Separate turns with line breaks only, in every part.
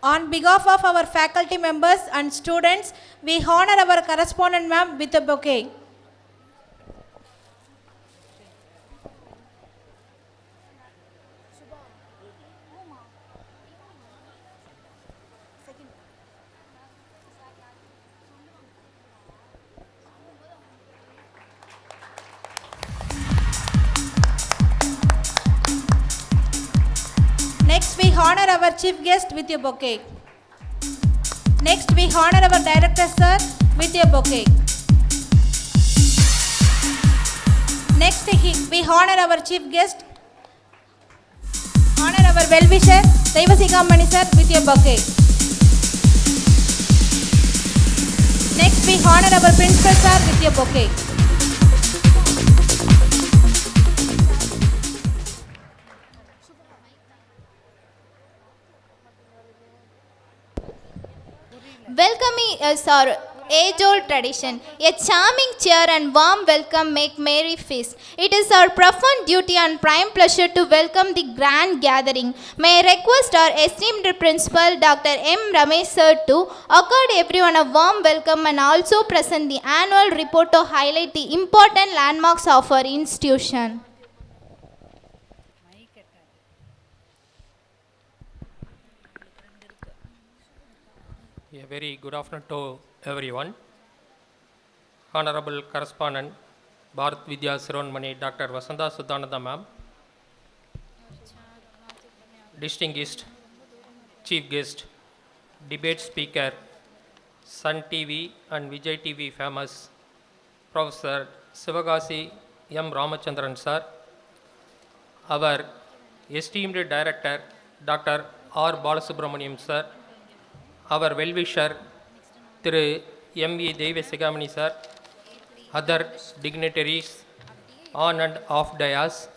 On behalf of our faculty members and students, we honor our correspondent ma'am with a bouquet. Next, we honor our chief guest with a bouquet. Next, we honor our director sir with a bouquet. Next, we honor our chief guest, honor our well-wisher, Devasikamani sir with a bouquet. Next, we honor our principal sir with a bouquet.
Welcoming is our age-old tradition. A charming cheer and warm welcome make merry feast. It is our profound duty and prime pleasure to welcome the grand gathering. May I request our esteemed principal, Dr.M.Ramesh sir, to accord everyone a warm welcome and also present the annual report to highlight the important landmarks of our institution.
A very good afternoon to everyone. Honorable Correspondent, Bharat Vidya Sironmani, Dr. Vasantha Sudhanandhen ma'am, distinguished chief guest, debate speaker, Sun TV and Vijay TV famous, Professor Sivagasi M. Ramachandran sir, our esteemed director, Dr. R. Balasubramaniam sir, our well-wisher, Thiru M.E. Devasikamani sir, other dignitaries on and off dais,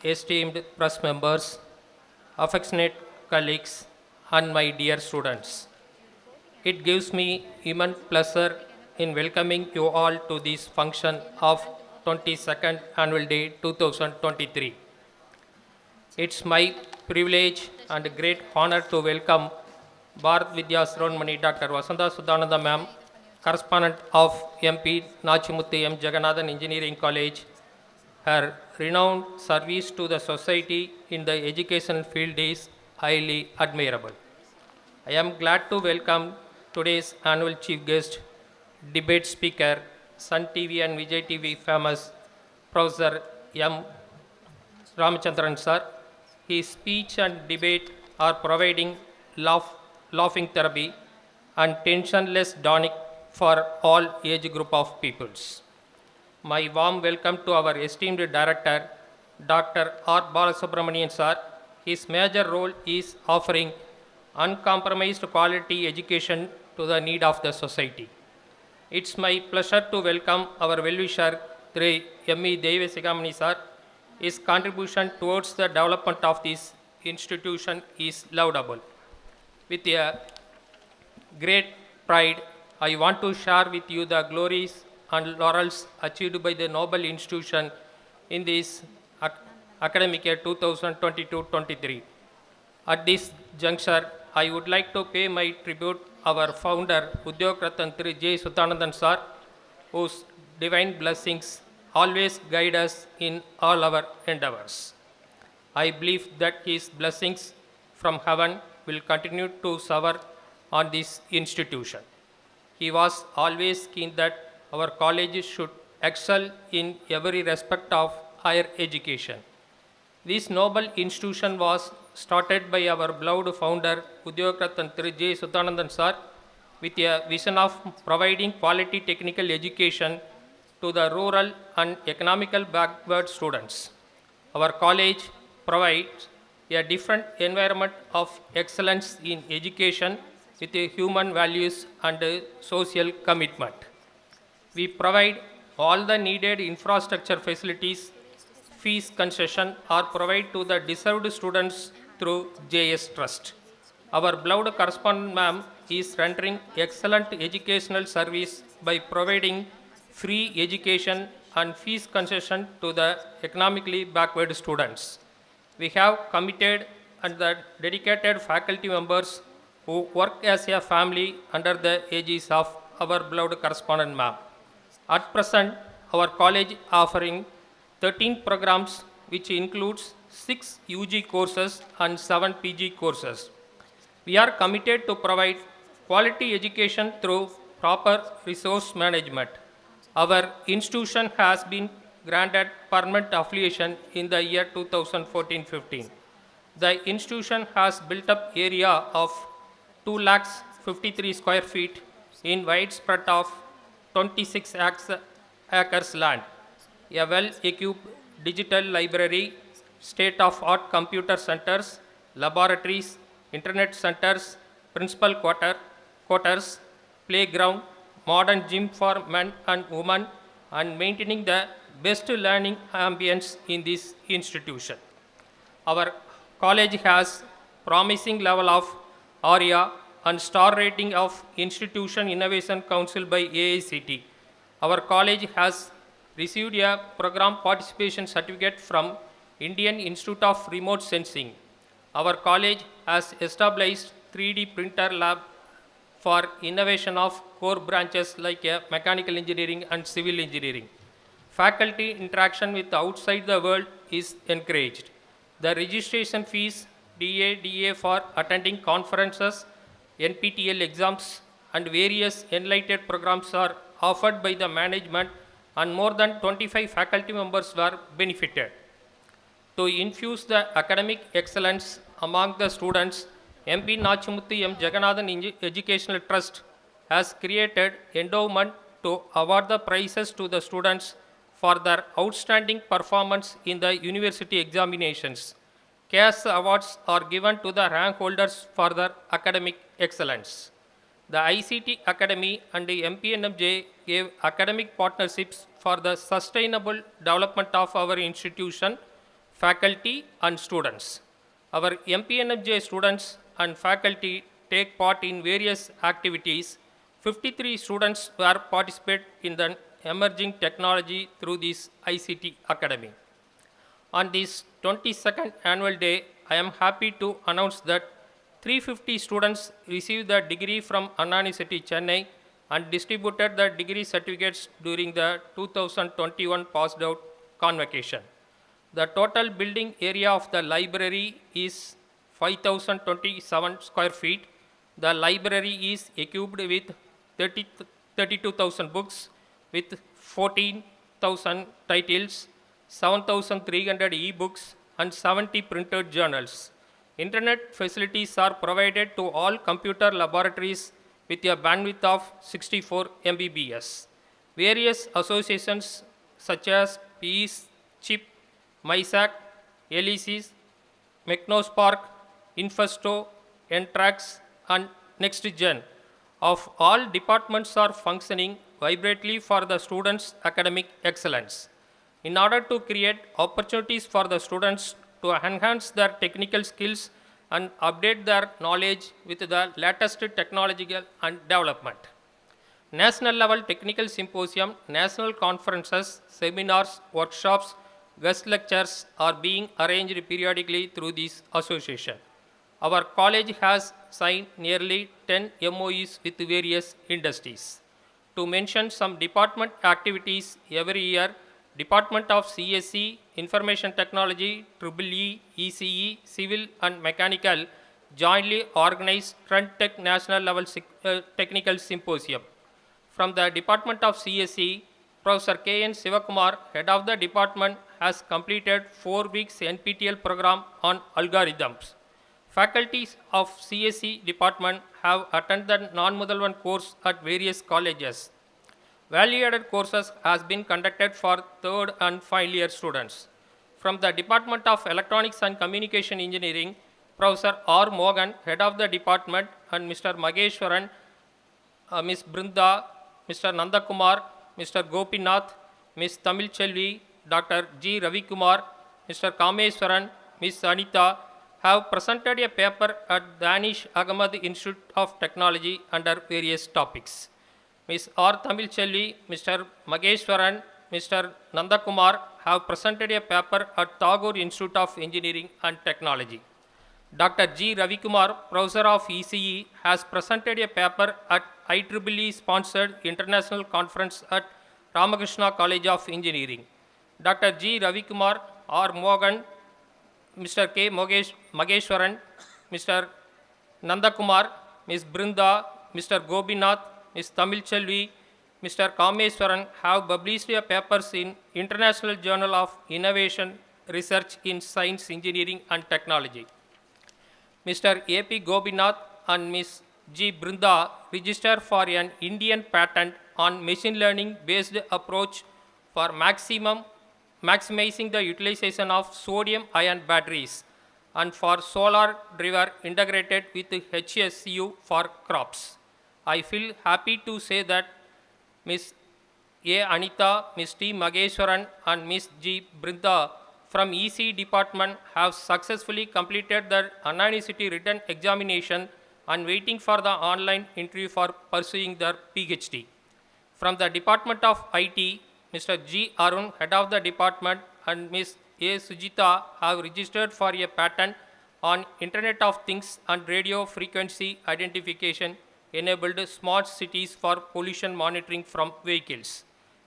esteemed press members, affectionate colleagues, and my dear students. It gives me immense pleasure in welcoming you all to this function of 22nd Annual Day 2023. It's my privilege and great honor to welcome Bharat Vidya Sironmani Dr. Vasantha Sudhanandhen ma'am, correspondent of MP Nachimuthu M. Jagannathan Engineering College. Her renowned service to the society in the education field is highly admirable. I am glad to welcome today's annual chief guest, debate speaker, Sun TV and Vijay TV famous Professor M. Ramachandran sir. His speech and debate are providing laughing therapy and tensionless tonic for all age group of peoples. My warm welcome to our esteemed director, Dr. R. Balasubramanian sir. His major role is offering uncompromised quality education to the need of the society. It's my pleasure to welcome our well-wisher, Thri M.E. Devasigamani sir. His contribution towards the development of this institution is laudable. With a great pride, I want to share with you the glories and laurels achieved by the Nobel institution in this academic year 2022-23. At this juncture, I would like to pay my tribute our founder, Udyog Rattan J. Sudhanandhen sir, whose divine blessings always guide us in all our endeavors. I believe that his blessings from heaven will continue to shower on this institution. He was always keen that our colleges should excel in every respect of higher education. This noble institution was started by our beloved founder, Udyog Rattan J. Sudhanandhen sir, with a vision of providing quality technical education to the rural and economical backward students. Our college provides a different environment of excellence in education with human values and social commitment. We provide all the needed infrastructure facilities, fees concession are provided to the deserved students through JS Trust. Our beloved correspondent ma'am is rendering excellent educational service by providing free education and fees concession to the economically backward students. We have committed and the dedicated faculty members who work as a family under the aegis of our beloved correspondent ma'am. At present, our college offering 13 programs which includes 6 UG courses and 7 PG courses. We are committed to provide quality education through proper resource management. Our institution has been granted permanent affiliation in the year 2014-15. The institution has built up area of 2 lakhs 53 square feet in widespread of 26 acres land, a well-equipped digital library, state-of-art computer centers, laboratories, internet centers, principal quarters, playground, modern gym for men and women, and maintaining the best learning ambience in this institution. Our college has promising level of ARIA and star rating of Institution Innovation Council by AICT. Our college has received a program participation certificate from Indian Institute of Remote Sensing. Our college has established 3D printer lab for innovation of core branches like mechanical engineering and civil engineering. Faculty interaction with outside the world is encouraged. The registration fees, DA for attending conferences, NPTEL exams, and various enlightened programs are offered by the management, and more than 25 faculty members were benefited. To infuse the academic excellence among the students, MP Nachimuthu M. Jagannathan Educational Trust has created endowment to award the prizes to the students for their outstanding performance in the university examinations. Cash awards are given to the rank holders for their academic excellence. The ICT Academy and the MPNMJ gave academic partnerships for the sustainable development of our institution, faculty, and students. Our MPNMJ students and faculty take part in various activities. 53 students were participate in the emerging technology through this ICT Academy. On this 22nd annual day, I am happy to announce that 350 students received the degree from Anna University, Chennai, and distributed the degree certificates during the 2021 passed out convocation. The total building area of the library is 5,027 square feet. The library is equipped with 32,000 books with 14,000 titles, 7,300 e-books, and 70 printed journals. Internet facilities are provided to all computer laboratories with a bandwidth of 64 Mbps. Various associations such as PEACE, CHIP, MISAC, LECs, McNospark, Infesto, Entrax, and NextGen of all departments are functioning vibrantly for the students' academic excellence. In order to create opportunities for the students to enhance their technical skills and update their knowledge with the latest technological and development. National level technical symposium, national conferences, seminars, workshops, guest lectures are being arranged periodically through this association. Our college has signed nearly 10 MOUs with various industries. To mention some department activities every year, Department of CSE, Information Technology, EEE, ECE, Civil and Mechanical jointly organized Trend Tech National Level Technical Symposium. From the Department of CSE, Professor K.N. Sivakumar, head of the department, has completed 4 weeks NPTEL program on algorithms. Faculties of CSE department have attended the non-Mudalvan course at various colleges. Value-added courses has been conducted for 3rd and final year students. From the Department of Electronics and Communication Engineering, Professor R. Mogan, head of the department, and Mr. Mageshwaran, Ms. Brinda, Mr. Nandakumar, Mr. Gopinath, Ms. Tamil Chelvi, Dr. G. Ravikumar, Mr. Kameswaran, Ms. Anita have presented a paper at Danish Ahmed Institute of Technology under various topics. Ms. R.THAMIZHARASAN, Mr. Mageshwaran, Mr. Nandakumar have presented a paper at Tagore Institute of Engineering and Technology. Dr. G. Ravikumar, Professor of ECE, has presented a paper at IEEE sponsored international conference at Ramakrishna College of Engineering. Dr. G. Ravikumar, R. Mogan, Mr. K. Mageshwaran, Mr. Nandakumar, Ms. Brinda, Mr. Gobinath, Ms. Tamil Chelvi, Mr. Kameswaran have published their papers in International Journal of Innovation Research in Science, Engineering and Technology. Mr. A.P. Gobenath and Ms. G. Brinda registered for an Indian patent on machine learning based approach for maximizing the utilization of sodium ion batteries and for solar driver integrated with HSU for crops. I feel happy to say that Ms. A. Anita, Ms. T. Mageshwaran and Ms. G. Brinda from EC department have successfully completed their unanimity written examination and waiting for the online interview for pursuing their Ph.D. From the Department of IT, Mr. G. Arun, head of the department, and Ms. A. Sujitha have registered for a patent on Internet of Things and radio frequency identification enabled smart cities for pollution monitoring from vehicles.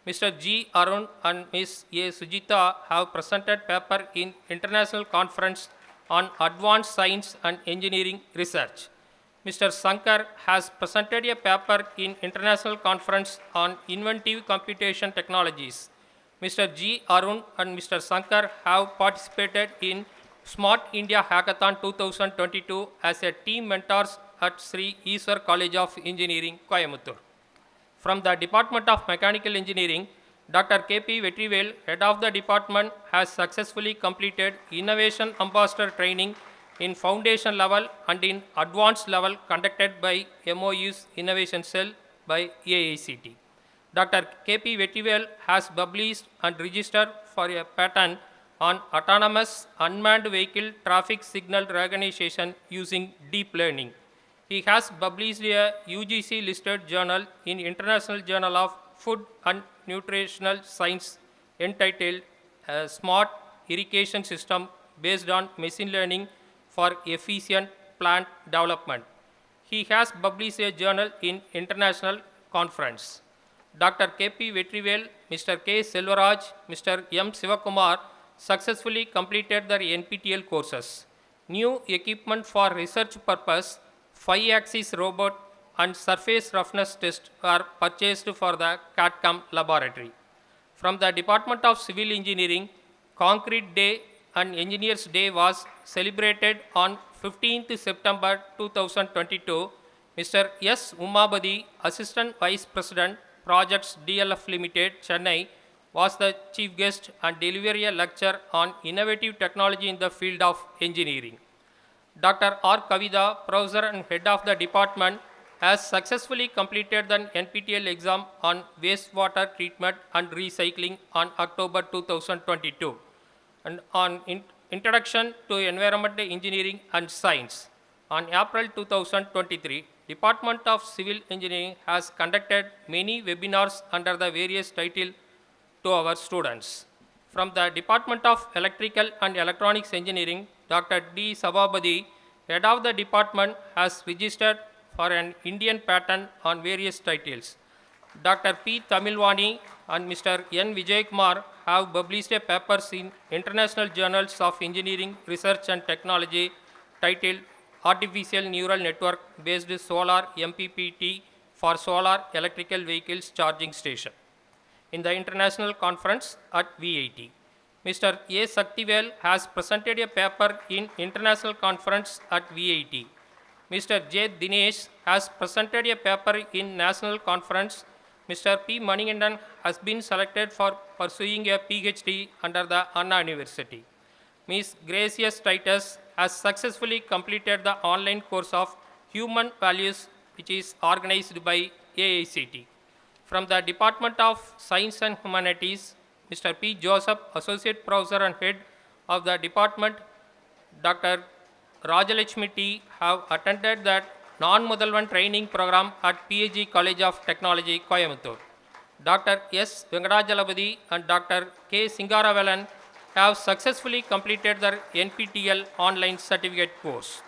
Mr. G. Arun and Ms. A. Sujitha have presented paper in international conference on advanced science and engineering research. Mr. Sankar has presented a paper in international conference on inventive computation technologies. Mr. G. Arun and Mr. Sankar have participated in Smart India Hackathon 2022 as a team mentors at Sri Iswar College of Engineering, Coimbatore. From the Department of Mechanical Engineering, Dr. K.P. Vetrivel, head of the department, has successfully completed Innovation Ambassador training in foundation level and in advanced level conducted by MOU's Innovation Cell by AICT. Dr. K.P. Vetrivel has published and registered for a patent on autonomous unmanned vehicle traffic signal recognition using deep learning. He has published a UGC listed journal in International Journal of Food and Nutritional Science entitled Smart Irrigation System based on machine learning for efficient plant development. He has published a journal in International Conference. Dr. K.P. Vetrivel, Mr. K. Selvaraj, Mr. M. Sivakumar successfully completed their NPTEL courses. New equipment for research purpose, 5-axis robot and surface roughness test were purchased for the CAD/CAM laboratory. From the Department of Civil Engineering, Concrete Day and Engineers Day was celebrated on 15th September 2022. Mr. S. Umabadi, Assistant Vice President, Projects DLF Limited, Chennai, was the chief guest and delivered a lecture on innovative technology in the field of engineering. Dr. R. Kavida, Professor and Head of the Department, has successfully completed the NPTEL exam on wastewater treatment and recycling on October 2022 and on Introduction to Environmental Engineering and Science. On April 2023, Department of Civil Engineering has conducted many webinars under the various titles to our students. From the Department of Electrical and Electronics Engineering, Dr. D. Sababadi, Head of the Department, has registered for an Indian patent on various titles. Dr. P. Tamilwani and Mr. N. Vijaykumar have published papers in international journals of engineering, research and technology titled Artificial Neural Network Based Solar MPPT for Solar Electrical Vehicles Charging Station in the international conference at V80. Mr. A. Saktivel has presented a paper in international conference at V80. Mr. J. Dinesh has presented a paper in national conference. Mr. P. Manigandan has been selected for pursuing a Ph.D. under the Anna University. Ms. Gracious Titus has successfully completed the online course of Human Values, which is organized by AICT. From the Department of Science and Humanities, Mr. P. Joseph, Associate Professor and Head of the Department, Dr. Rajalakshmi T. have attended the non-Mudalvan training program at P.G. College of Technology, Coimbatore. Dr. S. Venkadajalapati and Dr. K. Singaravalan have successfully completed their NPTEL online certificate course.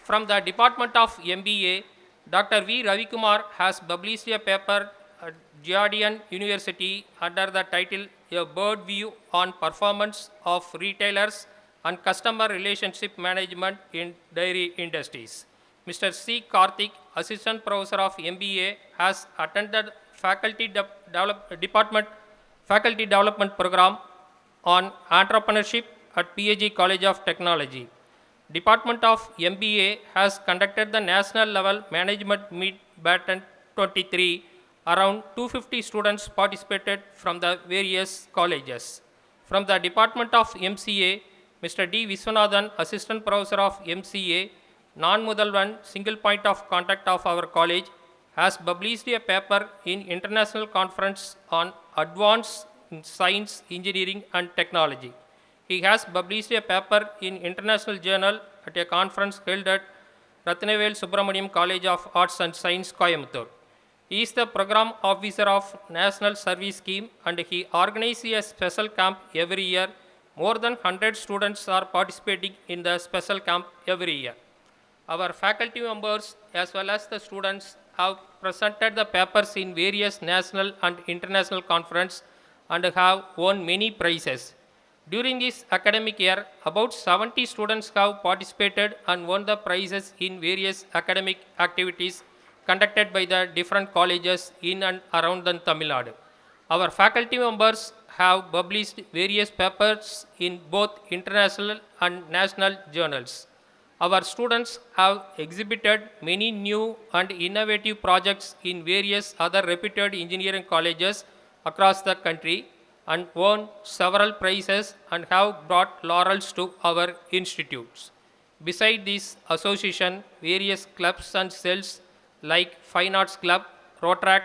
From the Department of MBA, Dr. V. Ravikumar has published a paper at Jhardian University under the title A Bird View on Performance of Retailers and Customer Relationship Management in Dairy Industries. Mr. C. Karthik, Assistant Professor of MBA, has attended Faculty Development Program on Entrepreneurship at P.G. College of Technology. Department of MBA has conducted the national level management meet Baton 23. Around 250 students participated from the various colleges. From the Department of MCA, Mr. D. Viswanathan, Assistant Professor of MCA, non-Mudalvan single point of contact of our college, has published a paper in international conference on advanced in science, engineering and technology. He has published a paper in international journal at a conference held at Ratnavel Subramaniam College of Arts and Science, Coimbatore. He is the program officer of National Service Scheme and he organizes a special camp every year. More than 100 students are participating in the special camp every year. Our faculty members as well as the students have presented the papers in various national and international conferences and have won many prizes. During this academic year, about 70 students have participated and won the prizes in various academic activities conducted by the different colleges in and around the Tamil Nadu. Our faculty members have published various papers in both international and national journals. Our students have exhibited many new and innovative projects in various other reputed engineering colleges across the country and won several prizes and have brought laurels to our institutes. Beside this association, various clubs and cells like Fine Arts Club, Rotaract,